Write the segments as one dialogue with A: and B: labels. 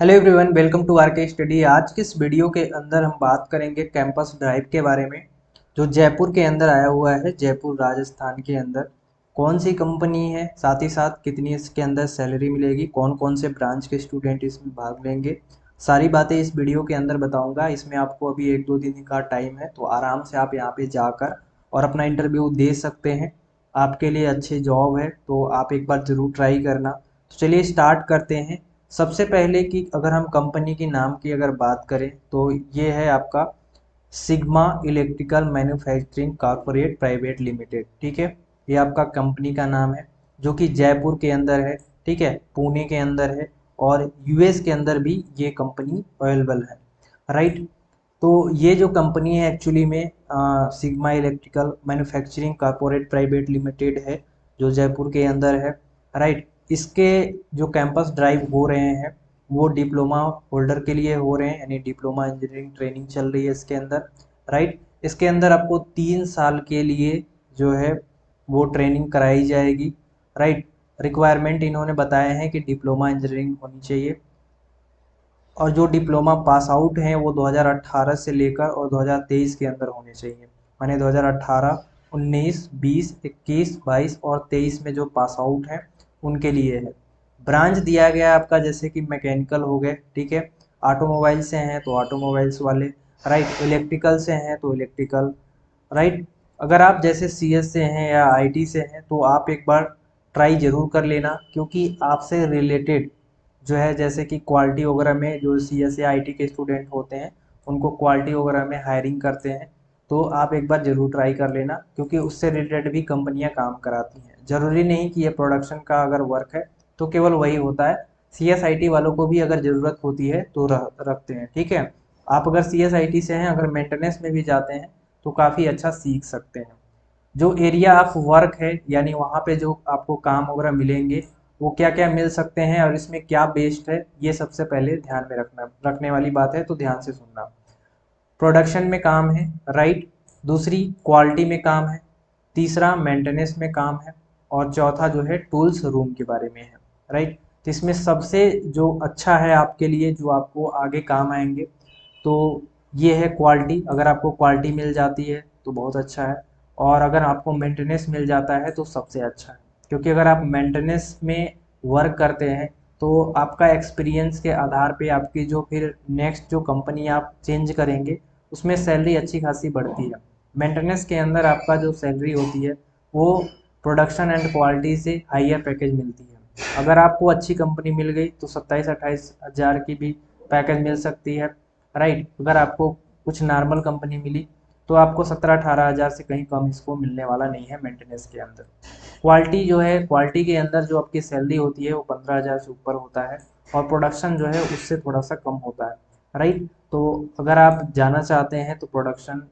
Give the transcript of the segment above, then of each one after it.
A: Hello everyone, welcome to R K study. आज के इस वीडियो के अंदर हम बात करेंगे कैंपस ड्राइव के बारे में, जो जयपुर के अंदर आया हुआ है, जयपुर राजस्थान के अंदर। कौन सी कंपनी है, साथ ही साथ कितनी इसके अंदर सैलरी मिलेगी, कौन कौन से ब्रांच के स्टूडेंट इसमें भाग लेंगे, सारी बातें इस वीडियो के अंदर बताऊंगा। इसमें आपको अभी 1-2 दिन का टाइम है, तो आराम से आप यहाँ पे जाकर और अपना इंटरव्यू दे सकते हैं। आपके लिए अच्छी जॉब है, तो आप एक बार ज़रूर ट्राई करना। तो चलिए स्टार्ट करते हैं। सबसे पहले कि अगर हम कंपनी के नाम की अगर बात करें तो ये है आपका sigma electrical manufacturing corporate private limited. ठीक है, ये आपका कंपनी का नाम है, जो कि जयपुर के अंदर है। ठीक है, पुणे के अंदर है और यूएस के अंदर भी ये कंपनी अवेलेबल है। राइट। तो ये जो कंपनी है एक्चुअली में sigma electrical manufacturing corporate private limited है, जो जयपुर के अंदर है। राइट। इसके जो कैंपस ड्राइव हो रहे हैं वो डिप्लोमा होल्डर के लिए हो रहे हैं, यानी डिप्लोमा इंजीनियरिंग ट्रेनिंग चल रही है इसके अंदर। राइट। इसके अंदर आपको 3 साल के लिए जो है वो ट्रेनिंग कराई जाएगी। राइट। रिक्वायरमेंट इन्होंने बताया है कि डिप्लोमा इंजीनियरिंग होनी चाहिए, और जो डिप्लोमा पास आउट हैं वो 2018 से लेकर और 2023 के अंदर होने चाहिए। माने 2018, 19, 20, 21, 22 और 23 में जो पास आउट हैं उनके लिए है। ब्रांच दिया गया है आपका, जैसे कि मैकेनिकल हो गए, ठीक है, ऑटोमोबाइल से हैं तो ऑटोमोबाइल्स वाले, राइट, इलेक्ट्रिकल से हैं तो इलेक्ट्रिकल। राइट। अगर आप जैसे सीएस से हैं या आईटी से हैं तो आप एक बार ट्राई ज़रूर कर लेना, क्योंकि आपसे रिलेटेड जो है, जैसे कि क्वालिटी वगैरह में जो सी एस या आई टी के स्टूडेंट होते हैं उनको क्वालिटी वगैरह में हायरिंग करते हैं। तो आप एक बार ज़रूर ट्राई कर लेना, क्योंकि उससे रिलेटेड भी कंपनियां काम कराती हैं। ज़रूरी नहीं कि ये प्रोडक्शन का अगर वर्क है तो केवल वही होता है। सी एस आई टी वालों को भी अगर ज़रूरत होती है तो रखते हैं। ठीक है, आप अगर सी एस आई टी से हैं, अगर मेंटेनेंस में भी जाते हैं तो काफ़ी अच्छा सीख सकते हैं। जो एरिया ऑफ वर्क है, यानी वहाँ पे जो आपको काम वगैरह मिलेंगे वो क्या क्या मिल सकते हैं और इसमें क्या बेस्ड है, ये सबसे पहले ध्यान में रखने वाली बात है, तो ध्यान से सुनना। प्रोडक्शन में काम है, राइट। दूसरी क्वालिटी में काम है। तीसरा मेंटेनेंस में काम है। और चौथा जो है टूल्स रूम के बारे में है। राइट। तो इसमें सबसे जो अच्छा है आपके लिए, जो आपको आगे काम आएंगे, तो ये है क्वालिटी। अगर आपको क्वालिटी मिल जाती है तो बहुत अच्छा है, और अगर आपको मेंटेनेंस मिल जाता है तो सबसे अच्छा है। क्योंकि अगर आप मेंटेनेंस में वर्क करते हैं तो आपका एक्सपीरियंस के आधार पे आपकी जो फिर नेक्स्ट जो कंपनी आप चेंज करेंगे उसमें सैलरी अच्छी खासी बढ़ती है। मेंटेनेंस के अंदर आपका जो सैलरी होती है वो प्रोडक्शन एंड क्वालिटी से हाईयर पैकेज मिलती है। अगर आपको अच्छी कंपनी मिल गई तो 27-28 हज़ार की भी पैकेज मिल सकती है। राइट। अगर आपको कुछ नॉर्मल कंपनी मिली तो आपको 17-18 हज़ार से कहीं कम इसको मिलने वाला नहीं है मेंटेनेंस के अंदर। क्वालिटी जो है, क्वालिटी के अंदर जो आपकी सैलरी होती है वो 15 हज़ार से ऊपर होता है, और प्रोडक्शन जो है उससे थोड़ा सा कम होता है। राइट। तो अगर आप जाना चाहते हैं तो प्रोडक्शन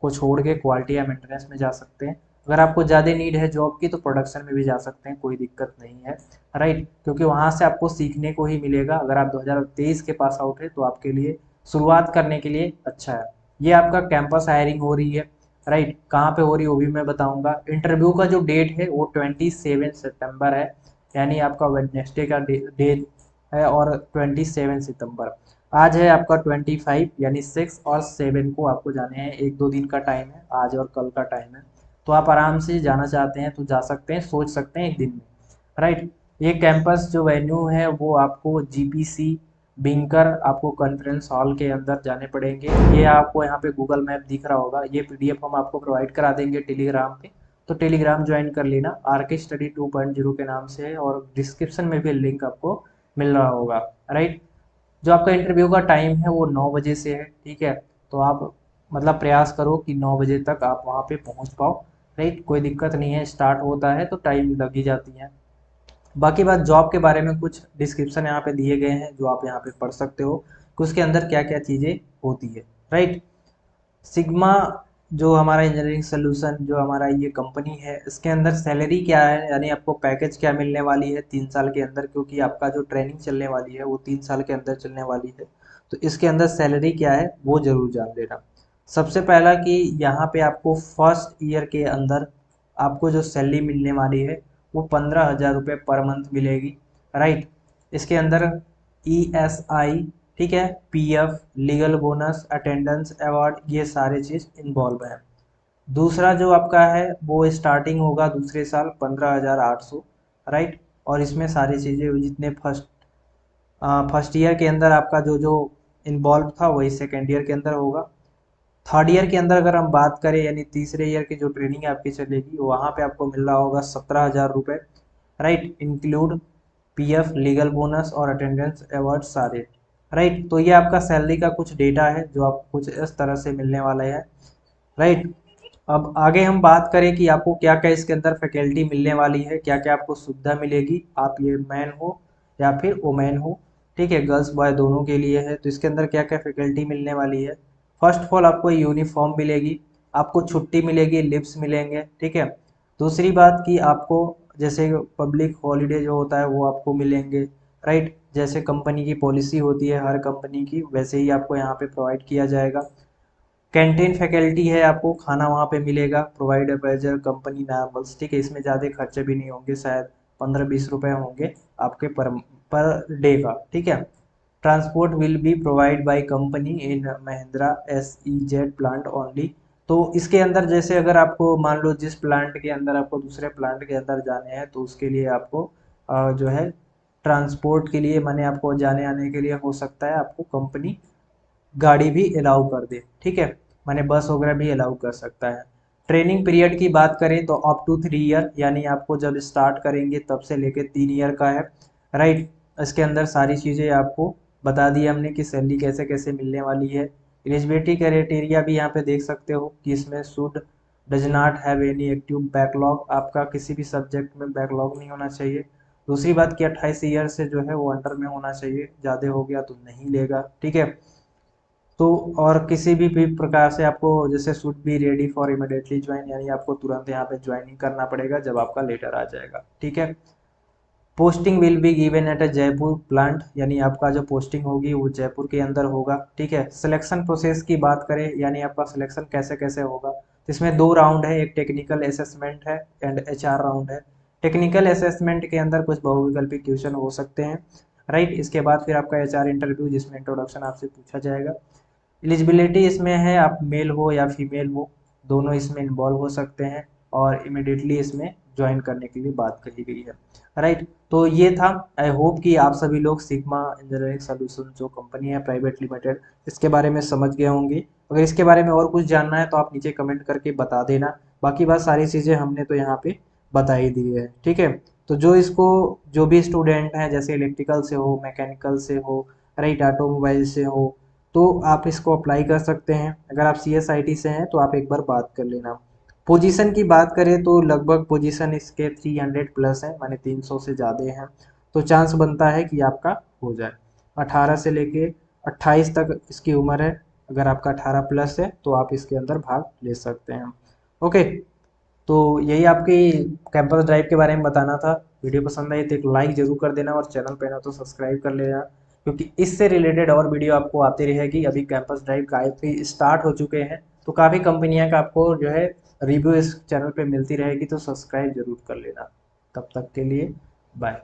A: को छोड़ के क्वालिटी या मेंटेनेंस में जा सकते हैं। अगर आपको ज़्यादा नीड है जॉब की तो प्रोडक्शन में भी जा सकते हैं, कोई दिक्कत नहीं है। राइट। क्योंकि वहाँ से आपको सीखने को ही मिलेगा। अगर आप 2023 के पास आउट है तो आपके लिए शुरुआत करने के लिए अच्छा है। ये आपका कैंपस हायरिंग हो रही है। राइट। कहाँ पे हो रही है वो भी मैं बताऊंगा। इंटरव्यू का जो डेट है वो 27 सितंबर है, यानी आपका वेडनेसडे का डेट है, और 27 सितंबर। आज है आपका 25, यानी 6 और 7 को आपको जाने हैं। 1-2 दिन का टाइम है, आज और कल का टाइम है। तो आप आराम से जाना चाहते हैं तो जा सकते हैं, सोच सकते हैं एक दिन में। राइट। ये कैंपस जो वेन्यू है वो आपको जीपीसी बिंकर, आपको कॉन्फ्रेंस हॉल के अंदर जाने पड़ेंगे। ये आपको यहाँ पे गूगल मैप दिख रहा होगा, ये पीडीएफ हम आपको प्रोवाइड करा देंगे टेलीग्राम पे। तो टेलीग्राम ज्वाइन कर लेना, आर के स्टडी 2.0 के नाम से है, और डिस्क्रिप्शन में भी लिंक आपको मिल रहा होगा। राइट। जो आपका इंटरव्यू का टाइम है वो 9 बजे से है। ठीक है, तो आप मतलब प्रयास करो कि 9 बजे तक आप वहाँ पे पहुँच पाओ। राइट। कोई दिक्कत नहीं है, स्टार्ट होता है तो टाइम लग ही जाती है। बाकी बात जॉब के बारे में कुछ डिस्क्रिप्शन यहाँ पे दिए गए हैं, जो आप यहाँ पे पढ़ सकते हो कि उसके अंदर क्या क्या चीज़ें होती है। राइट। सिग्मा जो हमारा इंजीनियरिंग सोल्यूशन, जो हमारा ये कंपनी है, इसके अंदर सैलरी क्या है, यानी आपको पैकेज क्या मिलने वाली है 3 साल के अंदर, क्योंकि आपका जो ट्रेनिंग चलने वाली है वो 3 साल के अंदर चलने वाली है। तो इसके अंदर सैलरी क्या है वो जरूर जान लेना। सबसे पहला कि यहाँ पे आपको फर्स्ट ईयर के अंदर आपको जो सैलरी मिलने वाली है वो 15 हज़ार रुपये पर मंथ मिलेगी। राइट। इसके अंदर ESI, ठीक है, PF, legal bonus, attendance award, ये सारे चीज़ इन्वॉल्व हैं। दूसरा जो आपका है वो स्टार्टिंग होगा दूसरे साल 15,800, राइट। और इसमें सारी चीज़ें जितने फर्स्ट ईयर के अंदर आपका जो जो इन्वॉल्व था वही सेकेंड ईयर के अंदर होगा। थर्ड ईयर के अंदर अगर हम बात करें यानी तीसरे ईयर की जो ट्रेनिंग आपकी चलेगी वहाँ पे आपको मिल रहा होगा 17,000 रुपये, right, include PF, legal bonus और अटेंडेंस अवार्ड सारे, राइट। तो ये आपका सैलरी का कुछ डेटा है जो आपको कुछ इस तरह से मिलने वाला है, राइट। अब आगे हम बात करें कि आपको क्या क्या इसके अंदर फैकल्टी मिलने वाली है, क्या क्या आपको सुविधा मिलेगी, आप ये मैन हो या फिर वोमेन हो, ठीक है, गर्ल्स बॉय दोनों के लिए है। तो इसके अंदर क्या क्या फैकल्टी मिलने वाली है, फर्स्ट ऑफ ऑल आपको यूनिफॉर्म मिलेगी, आपको छुट्टी मिलेगी, लिव्स मिलेंगे, ठीक है। दूसरी बात कि आपको जैसे पब्लिक हॉलीडे जो होता है वो आपको मिलेंगे, राइट। जैसे कंपनी की पॉलिसी होती है हर कंपनी की वैसे ही आपको यहाँ पे प्रोवाइड किया जाएगा। कैंटीन फैकल्टी है, आपको खाना वहाँ पे मिलेगा, प्रोवाइड अपेजर कंपनी नॉर्मल्स, ठीक है, इसमें ज़्यादा खर्चे भी नहीं होंगे, शायद 15-20 रुपए होंगे आपके पर डे का, ठीक है। Transport will be provide by company in Mahindra SEZ plant only. तो इसके अंदर जैसे अगर आपको मान लो जिस प्लांट के अंदर आपको दूसरे प्लांट के अंदर जाने हैं तो उसके लिए आपको जो है ट्रांसपोर्ट के लिए माने आपको जाने आने के लिए हो सकता है आपको कंपनी गाड़ी भी अलाउ कर दे, ठीक है, माने बस वगैरह भी अलाउ कर सकता है। ट्रेनिंग पीरियड की बात करें तो अप टू 3 ईयर, यानी आपको जब स्टार्ट करेंगे तब से लेके 3 ईयर का है, राइट। इसके अंदर सारी चीज़ें आपको बता दी हमने कि सैलरी कैसे कैसे मिलने वाली है। एलिजिबिलिटी क्राइटेरिया भी यहाँ पे देख सकते हो कि इसमें should does not have any active backlog, आपका किसी भी सब्जेक्ट में बैकलॉग नहीं होना चाहिए। दूसरी बात कि 28 ईयर से जो है वो अंडर में होना चाहिए, ज़्यादा हो गया तो नहीं लेगा, ठीक है। तो और किसी भी प्रकार से आपको जैसे should be ready for immediately join, यानी आपको तुरंत यहाँ पे ज्वाइनिंग करना पड़ेगा जब आपका लेटर आ जाएगा, ठीक है। Posting will be given at a Jaipur plant, यानी आपका जो पोस्टिंग होगी वो जयपुर के अंदर होगा, ठीक है। सिलेक्शन प्रोसेस की बात करें यानी आपका सिलेक्शन कैसे कैसे होगा, तो इसमें 2 राउंड है, एक टेक्निकल असेसमेंट है एंड HR राउंड है। टेक्निकल असेसमेंट के अंदर कुछ बहुविकल्पी क्वेश्चन हो सकते हैं, राइट। इसके बाद फिर आपका HR इंटरव्यू जिसमें इंट्रोडक्शन आपसे पूछा जाएगा। एलिजिबिलिटी इसमें है आप मेल हो या फीमेल हो दोनों इसमें इन्वॉल्व हो सकते हैं, और इमिडिएटली इसमें ज्वाइन करने के लिए बात कही गई है, राइट। तो ये था, आई होप कि आप सभी लोग सिग्मा इंजीनियरिंग सॉल्यूशन जो कंपनी है प्राइवेट लिमिटेड इसके बारे में समझ गए होंगे। अगर इसके बारे में और कुछ जानना है तो आप नीचे कमेंट करके बता देना, बाकी बात सारी चीज़ें हमने तो यहाँ पे बता ही दी है, ठीक है। तो जो इसको जो भी स्टूडेंट हैं जैसे इलेक्ट्रिकल से हो, मैकेनिकल से हो, राइट, ऑटोमोबाइल से हो, तो आप इसको अप्लाई कर सकते हैं। अगर आप CSIT से हैं तो आप एक बार बात कर लेना। पोजीशन की बात करें तो लगभग पोजीशन इसके 300 प्लस है, माने 300 से ज़्यादा हैं, तो चांस बनता है कि आपका हो जाए। 18 से लेके 28 तक इसकी उम्र है, अगर आपका 18 प्लस है तो आप इसके अंदर भाग ले सकते हैं, ओके। तो यही आपकी कैंपस ड्राइव के बारे में बताना था। वीडियो पसंद आई तो एक लाइक जरूर कर देना और चैनल पे ना तो सब्सक्राइब कर लेना, क्योंकि इससे रिलेटेड और वीडियो आपको आती रहेगी। अभी कैंपस ड्राइव काफ़ी स्टार्ट हो चुके हैं तो काफ़ी कंपनियां का आपको जो है रिव्यू इस चैनल पे मिलती रहेगी, तो सब्सक्राइब जरूर कर लेना। तब तक के लिए बाय।